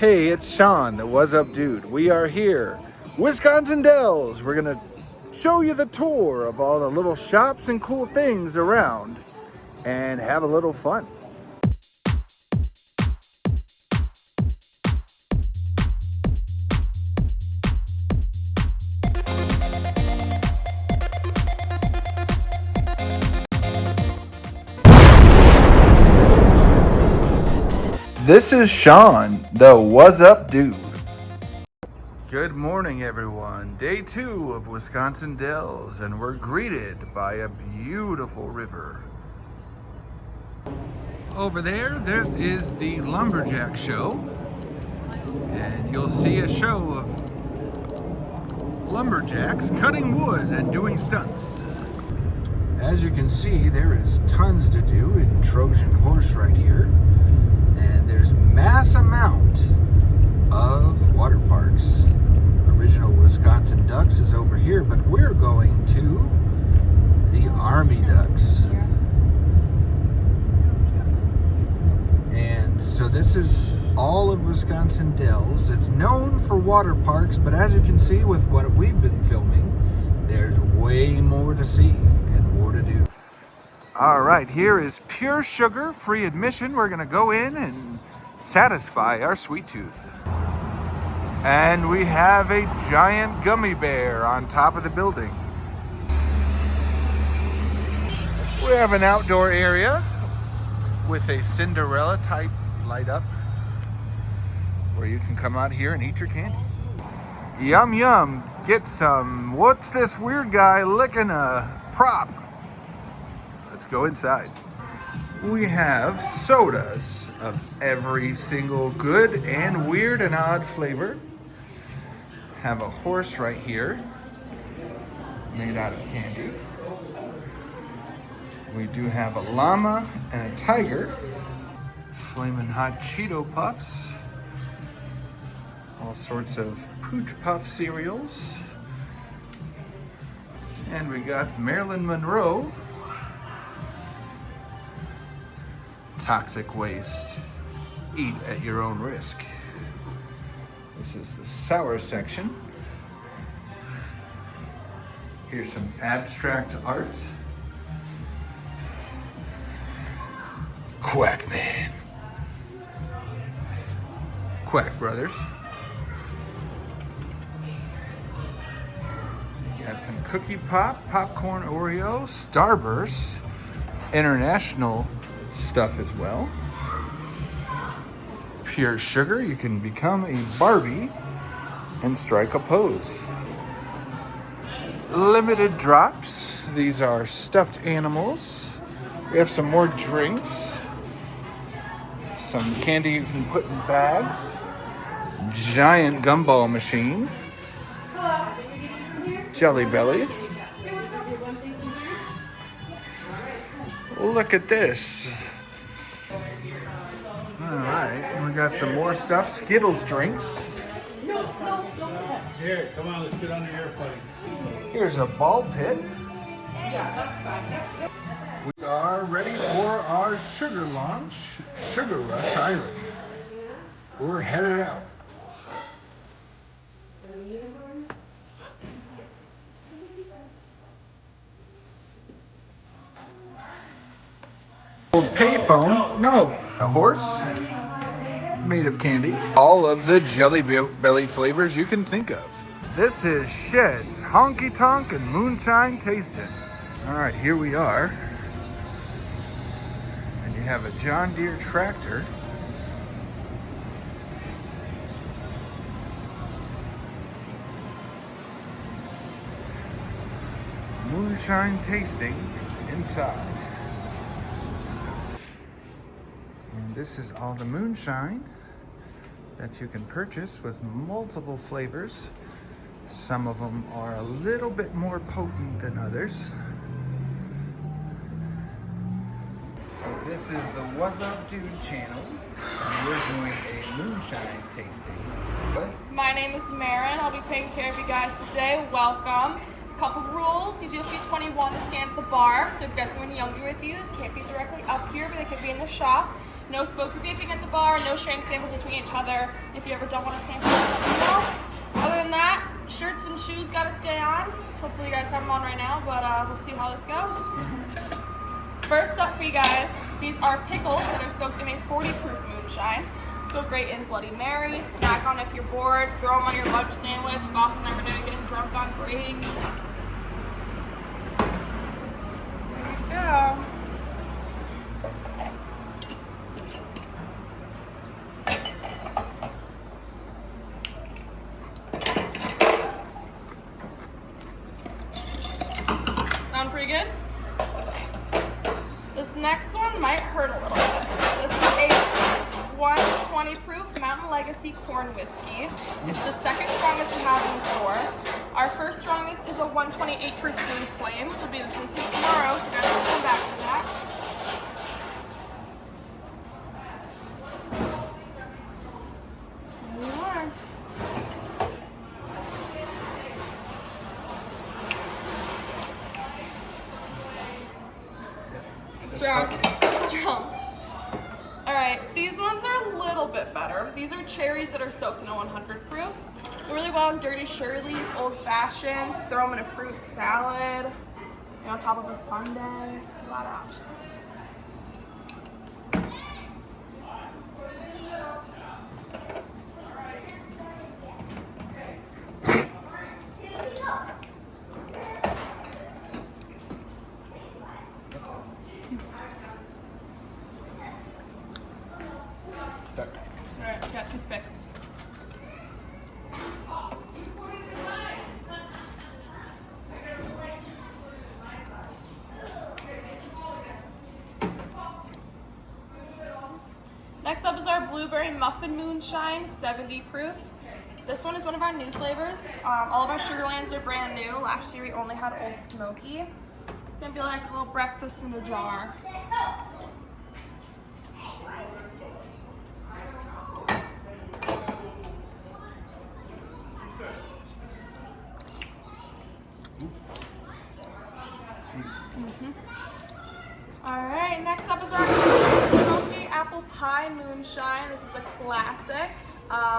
Hey, it's Sean, the What's Up Dude. We are here, Wisconsin Dells. We're gonna show you the tour of all the little shops and cool things around and have a little fun. This is Sean, the What's Up Dude. Good morning, everyone. Day 2 of Wisconsin Dells, and we're greeted by a beautiful river. Over there is the Lumberjack Show, and you'll see a show of lumberjacks cutting wood and doing stunts. As you can see, there is tons to do in Trojan Horse right here. And there's mass amount of water parks. Original Wisconsin Ducks is over here, but we're going to the Army Ducks. And so this is all of Wisconsin Dells. It's known for water parks, but as you can see with what we've been filming, there's way more to see and more to do. All right, here is pure sugar, free admission. We're gonna go in and satisfy our sweet tooth. And we have a giant gummy bear on top of the building. We have an outdoor area with a Cinderella type light up where you can come out here and eat your candy. Yum yum, get some. What's this weird guy licking a prop? Let's go inside. We have sodas of every single good and weird and odd flavor. Have a horse right here, made out of candy. We do have a llama and a tiger. Flamin' Hot Cheeto Puffs. All sorts of Pooch Puff cereals. And we got Marilyn Monroe. Toxic waste. Eat at your own risk. This is the sour section. Here's some abstract art. Quackman. Quack Brothers. Got some Cookie Pop, Popcorn Oreo, Starburst, international stuff as well. Pure sugar, you can become a Barbie and strike a pose. Limited drops, these are stuffed animals. We have some more drinks. Some candy you can put in bags. Giant gumball machine. Jelly Bellies. Look at this. All right, we got some more stuff. Skittles drinks. Here, come on, let's get on the airplane. Here's a ball pit. We are ready for our sugar launch, Sugar Rush Island. We're headed out. Payphone, no, a horse made of candy. All of the Jelly Belly flavors you can think of. This is Shed's Honky Tonk and Moonshine Tasting. All right, here we are. And you have a John Deere tractor. Moonshine Tasting inside. And this is all the moonshine that you can purchase with multiple flavors. Some of them are a little bit more potent than others. So this is the What's Up Dude channel, and we're doing a moonshine tasting. My name is Marin. I'll be taking care of you guys today. Welcome. Couple rules. You do have to be 21 to stand at the bar. So if you guys have anyone younger with you, this can't be directly up here, but they could be in the shop. No smoker vaping at the bar, no sharing samples between each other. If you ever don't want to sample, let me know. Other than that, shirts and shoes gotta stay on. Hopefully you guys have them on right now, but we'll see how this goes. First up for you guys, these are pickles that are soaked in a 40 proof moonshine. These go great in Bloody Mary, snack on if you're bored, throw them on your lunch sandwich, Boston every day, getting drunk on break. There you go. Sound pretty good? This next one might hurt a little bit. This is a 120 proof Mountain Legacy corn whiskey. It's the second strongest we have in the store. Our first strongest is a 128 proof Blue Flame, which will be the tasting tomorrow. You guys will come back for that. There you are. Strong. Strong. Alright, these ones are a little bit better. These are cherries that are soaked in a 100 proof. Go really well in dirty Shirley's, old fashions, throw them in a fruit salad, on top of a sundae. A lot of options. Stuck. Alright, got toothpicks. Next up is our Blueberry Muffin Moonshine, 70 proof. This one is one of our new flavors. All of our Sugarlands are brand new. Last year we only had Old Smoky. It's gonna be like a little breakfast in a jar. Alright, next up is our Smoky Apple Pie Moonshine. This is a classic.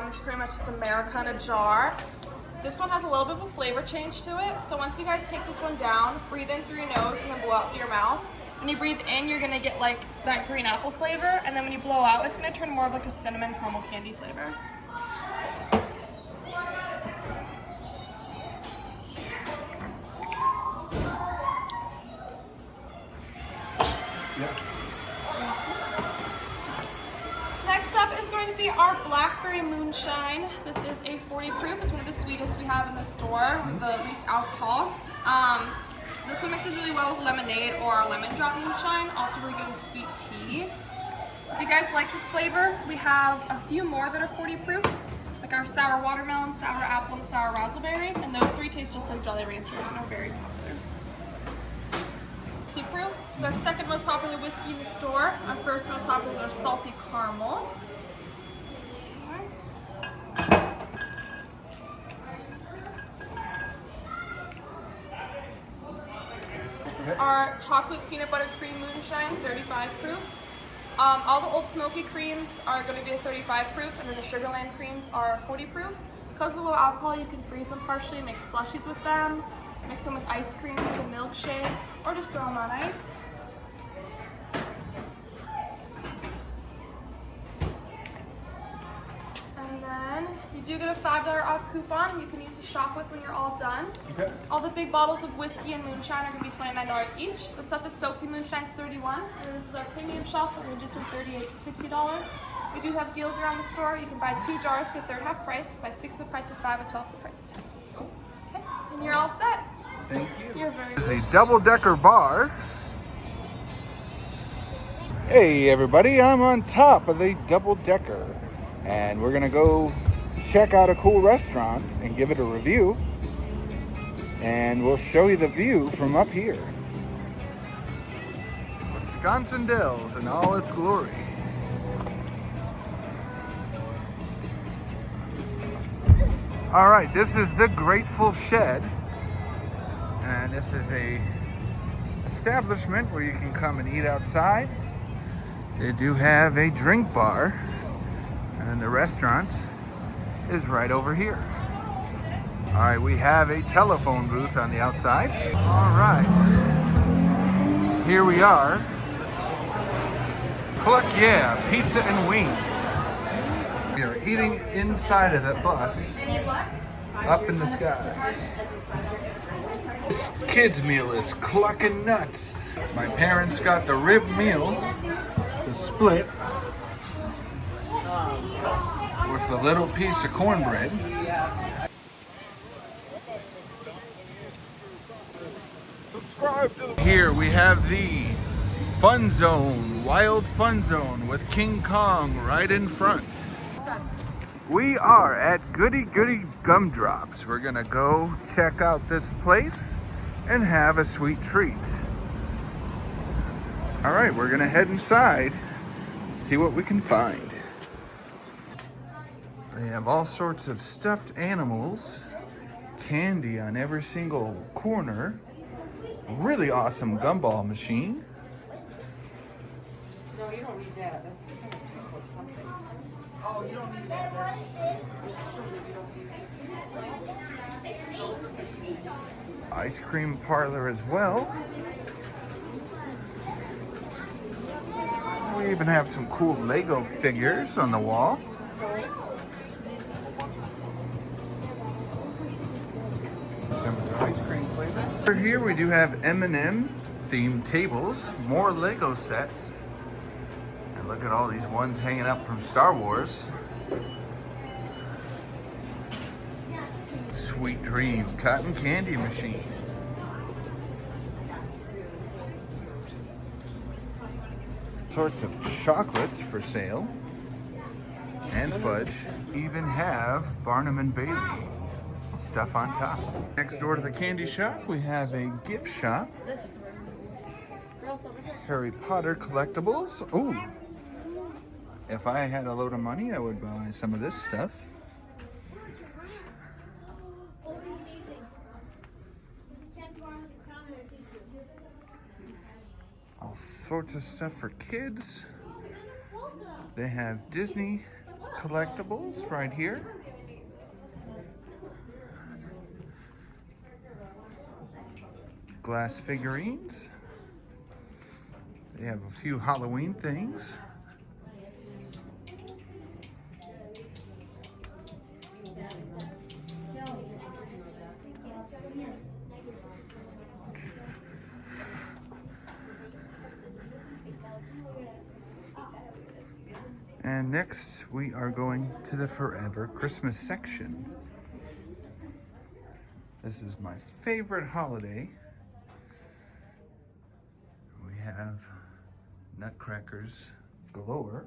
It's pretty much just America in a jar. This one has a little bit of a flavor change to it. So once you guys take this one down, breathe in through your nose and then blow out through your mouth. When you breathe in, you're gonna get like that green apple flavor, and then when you blow out, it's gonna turn more of like a cinnamon caramel candy flavor. Next up is going to be our Blackberry Moonshine. This is a 40 proof. It's one of the sweetest we have in the store, with the least alcohol. This one mixes really well with lemonade or lemon drop moonshine. Also really good in sweet tea. If you guys like this flavor, we have a few more that are 40 proofs, like our sour watermelon, sour apple, and sour raspberry. And those three taste just like Jolly Ranchers and are very popular. Proof. It's our second most popular whiskey in the store. Our first most popular is our salty caramel. This is our chocolate peanut butter cream moonshine, 35 proof. All the Old Smoky creams are going to be a 35 proof, and then the Sugarland creams are 40 proof. Because of the low alcohol, you can freeze them partially, make slushies with them, mix them with ice cream, with a milkshake, or just throw them on ice. And then you do get a $5 off coupon you can use to shop with when you're all done. Okay. All the big bottles of whiskey and moonshine are going to be $29 each. The stuff that's soaked in moonshine is $31. And this is our premium shelf that ranges from $38 to $60. We do have deals around the store. You can buy 2 jars for the third half price, buy 6 for the price of 5, and 12 for the price of 10. Cool. Okay, and you're all set. Thank you. You're very It's a double-decker bar. Hey everybody, I'm on top of the double-decker, and we're gonna go check out a cool restaurant and give it a review, and we'll show you the view from up here. Wisconsin Dells in all its glory. All right, this is the Grateful Shed, and this is a establishment where you can come and eat outside. They do have a drink bar, and then the restaurant is right over here. All right, we have a telephone booth on the outside. All right, here we are. Cluck yeah, pizza and wings. We are eating inside of the bus, up in the sky. This kids meal is clucking nuts. My parents got the rib meal, the split, with a little piece of cornbread. Here we have the Fun Zone, Wild Fun Zone with King Kong right in front. We are at Goody Goody Gumdrops. We're gonna go check out this place and have a sweet treat. All right, we're gonna head inside, see what we can find. They have all sorts of stuffed animals, candy on every single corner, really awesome gumball machine. No, you don't need that. That's something. Oh, you don't need that. Ice cream parlor as well. We even have some cool Lego figures on the wall. Some of the ice cream flavors. Over here we do have M&M themed tables, more Lego sets. And look at all these ones hanging up from Star Wars. Sweet Dream cotton candy machine. Sorts of chocolates for sale. And fudge. Even have Barnum and Bailey stuff on top. Next door to the candy shop, we have a gift shop. Harry Potter collectibles. Ooh. If I had a load of money, I would buy some of this stuff. All sorts of stuff for kids. They have Disney collectibles right here. Glass figurines. They have a few Halloween things. And next we are going to the Forever Christmas section. This is my favorite holiday. We have nutcrackers galore.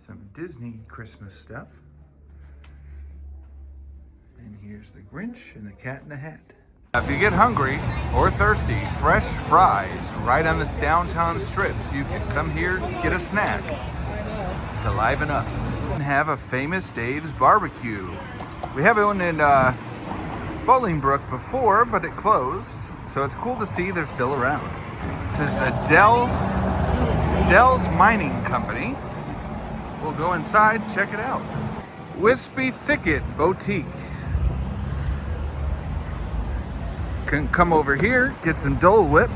Some Disney Christmas stuff. And here's the Grinch and the Cat in the Hat. If you get hungry or thirsty, fresh fries right on the downtown strips. You can come here, get a snack to liven up. And have a Famous Dave's barbecue. We have one in Bolingbrook before, but it closed. So it's cool to see they're still around. This is the Dell's Mining Company. We'll go inside, check it out. Wispy Thicket Boutique. Can come over here, get some Dole Whip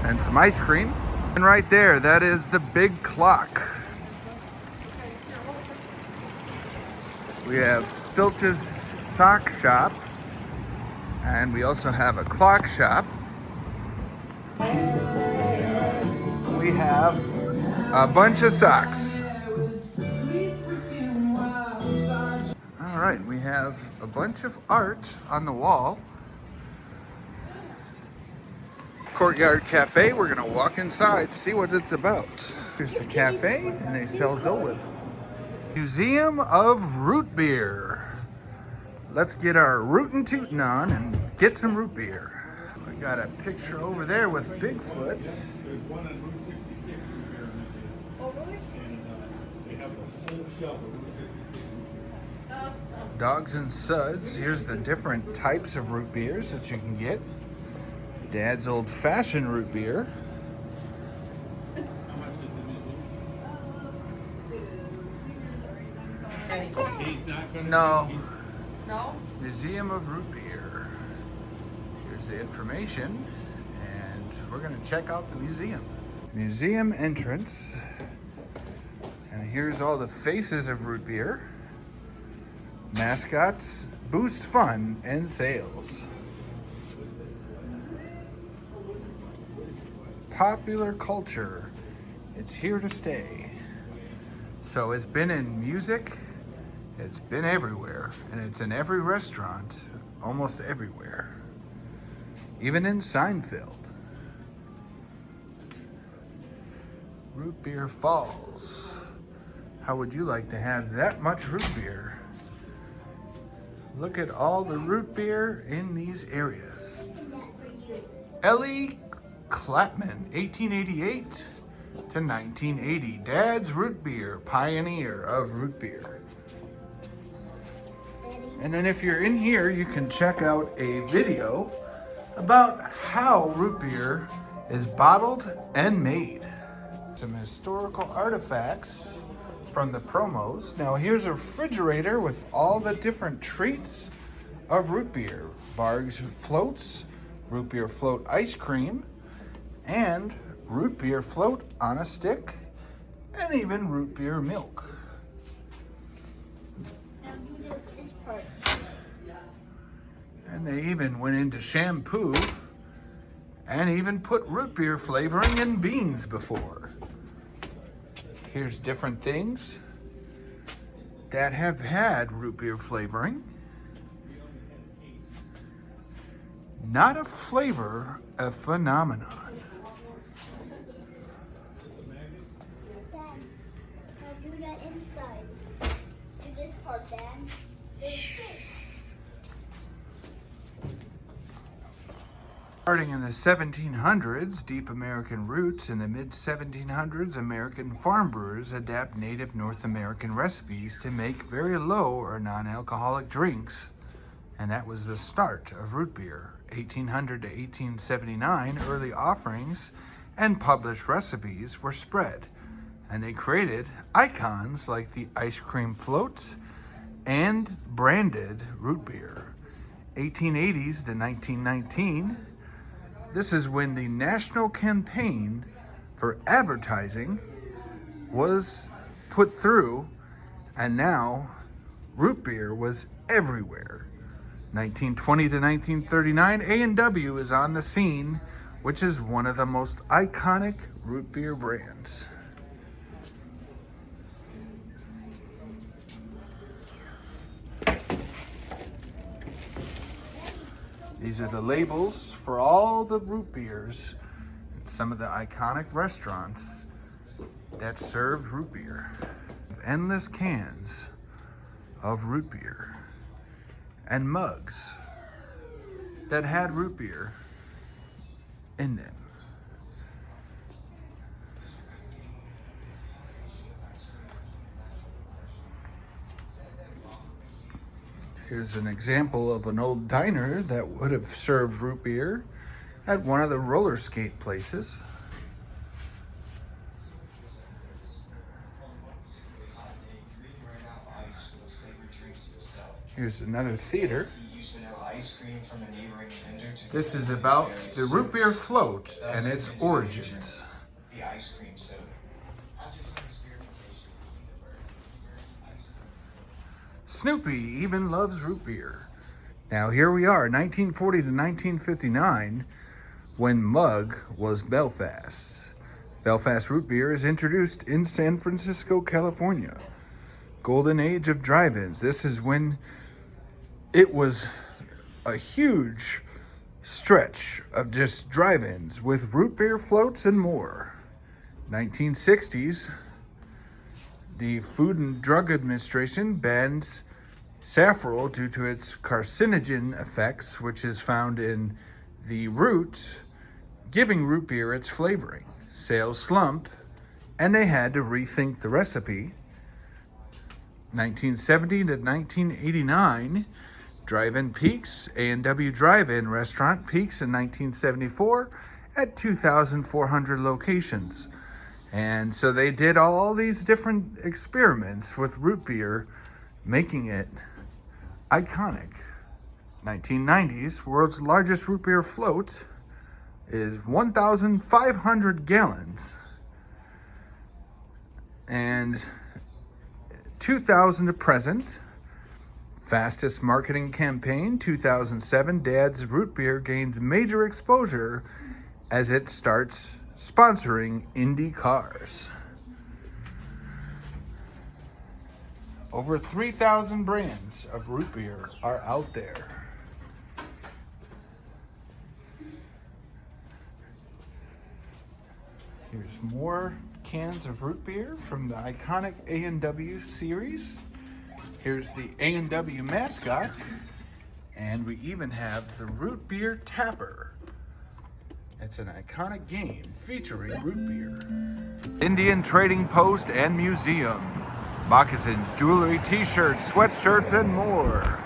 and some ice cream. And right there, that is the big clock. We have Filch's Sock Shop. And we also have a clock shop. We have a bunch of socks. All right, we have a bunch of art on the wall. Courtyard Cafe, we're gonna walk inside, see what it's about. Here's the cafe, and they sell Dole Whip. Museum of Root Beer. Let's get our rootin' tootin' on and get some root beer. We got a picture over there with Bigfoot. Dogs and Suds. Here's the different types of root beers that you can get. Dad's Old Fashioned root beer. No. No? Museum of Root Beer. Here's the information, and we're gonna check out the museum. Museum entrance. And here's all the faces of root beer. Mascots boost fun and sales. Popular culture. It's here to stay. So it's been in music, it's been everywhere, and it's in every restaurant, almost everywhere. Even in Seinfeld. Root Beer Falls. How would you like to have that much root beer? Look at all the root beer in these areas. Ellie Clapman, 1888 to 1980. Dad's Root Beer, pioneer of root beer. And then if you're in here, you can check out a video about how root beer is bottled and made. Some historical artifacts from the promos. Now here's a refrigerator with all the different treats of root beer. Barg's floats, root beer float ice cream, and root beer float on a stick, and even root beer milk. Now do this part. And they even went into shampoo and even put root beer flavoring in beans before. Here's different things that have had root beer flavoring. Not a flavor, a phenomenon. Dad, now do that inside. Do this part, Dad. Starting in the 1700s, deep American roots. In the mid-1700s, American farm brewers adapt native North American recipes to make very low or non-alcoholic drinks. And that was the start of root beer. 1800 to 1879, early offerings and published recipes were spread. And they created icons like the ice cream float and branded root beer. 1880s to 1919, this is when the national campaign for advertising was put through, and now root beer was everywhere. 1920 to 1939, A&W is on the scene, which is one of the most iconic root beer brands. These are the labels for all the root beers and some of the iconic restaurants that served root beer. Endless cans of root beer and mugs that had root beer in them. Here's an example of an old diner that would have served root beer at one of the roller skate places. Here's another theater. This is about the root beer float and its origins. The ice cream soda. Snoopy even loves root beer. Now here we are, 1940 to 1959, when Mug was Belfast. Belfast root beer is introduced in San Francisco, California. Golden age of drive-ins. This is when it was a huge stretch of just drive-ins with root beer floats and more. 1960s, the Food and Drug Administration bans saffron due to its carcinogen effects, which is found in the root, giving root beer its flavoring. Sales slump, and they had to rethink the recipe. 1970 to 1989, Drive-In Peaks, A&W Drive-In Restaurant peaks in 1974 at 2,400 locations. And so they did all these different experiments with root beer, making it iconic. 1990s, world's largest root beer float is 1,500 gallons. And 2000 to present, fastest marketing campaign, 2007, Dad's Root Beer gains major exposure as it starts sponsoring Indy cars. Over 3,000 brands of root beer are out there. Here's more cans of root beer from the iconic A&W series. Here's the A&W mascot, and we even have the root beer tapper. It's an iconic game featuring root beer. Indian Trading Post and Museum. Moccasins, jewelry, t-shirts, sweatshirts, and more.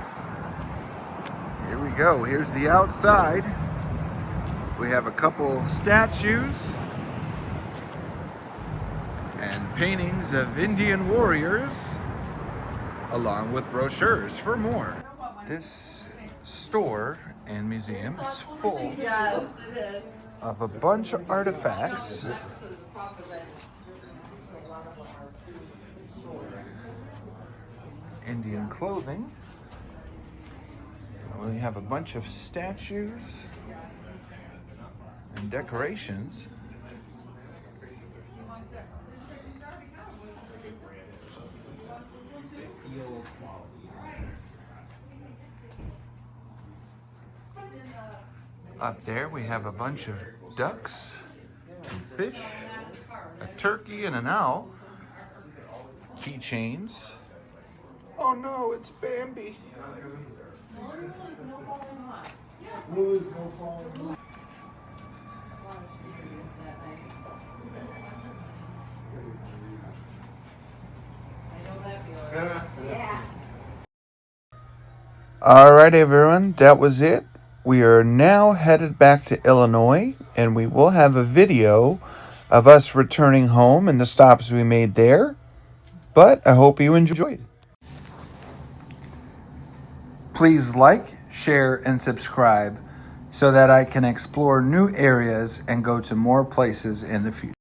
Here we go. Here's the outside. We have a couple statues and paintings of Indian warriors, along with brochures for more. This store and museum is full of a bunch of artifacts. Indian clothing. We have a bunch of statues and decorations. Up there we have a bunch of ducks and fish, a turkey and an owl, keychains. Oh no, it's Bambi. All right, everyone, that was it. We are now headed back to Illinois, and we will have a video of us returning home and the stops we made there. But I hope you enjoyed. Please like, share, and subscribe so that I can explore new areas and go to more places in the future.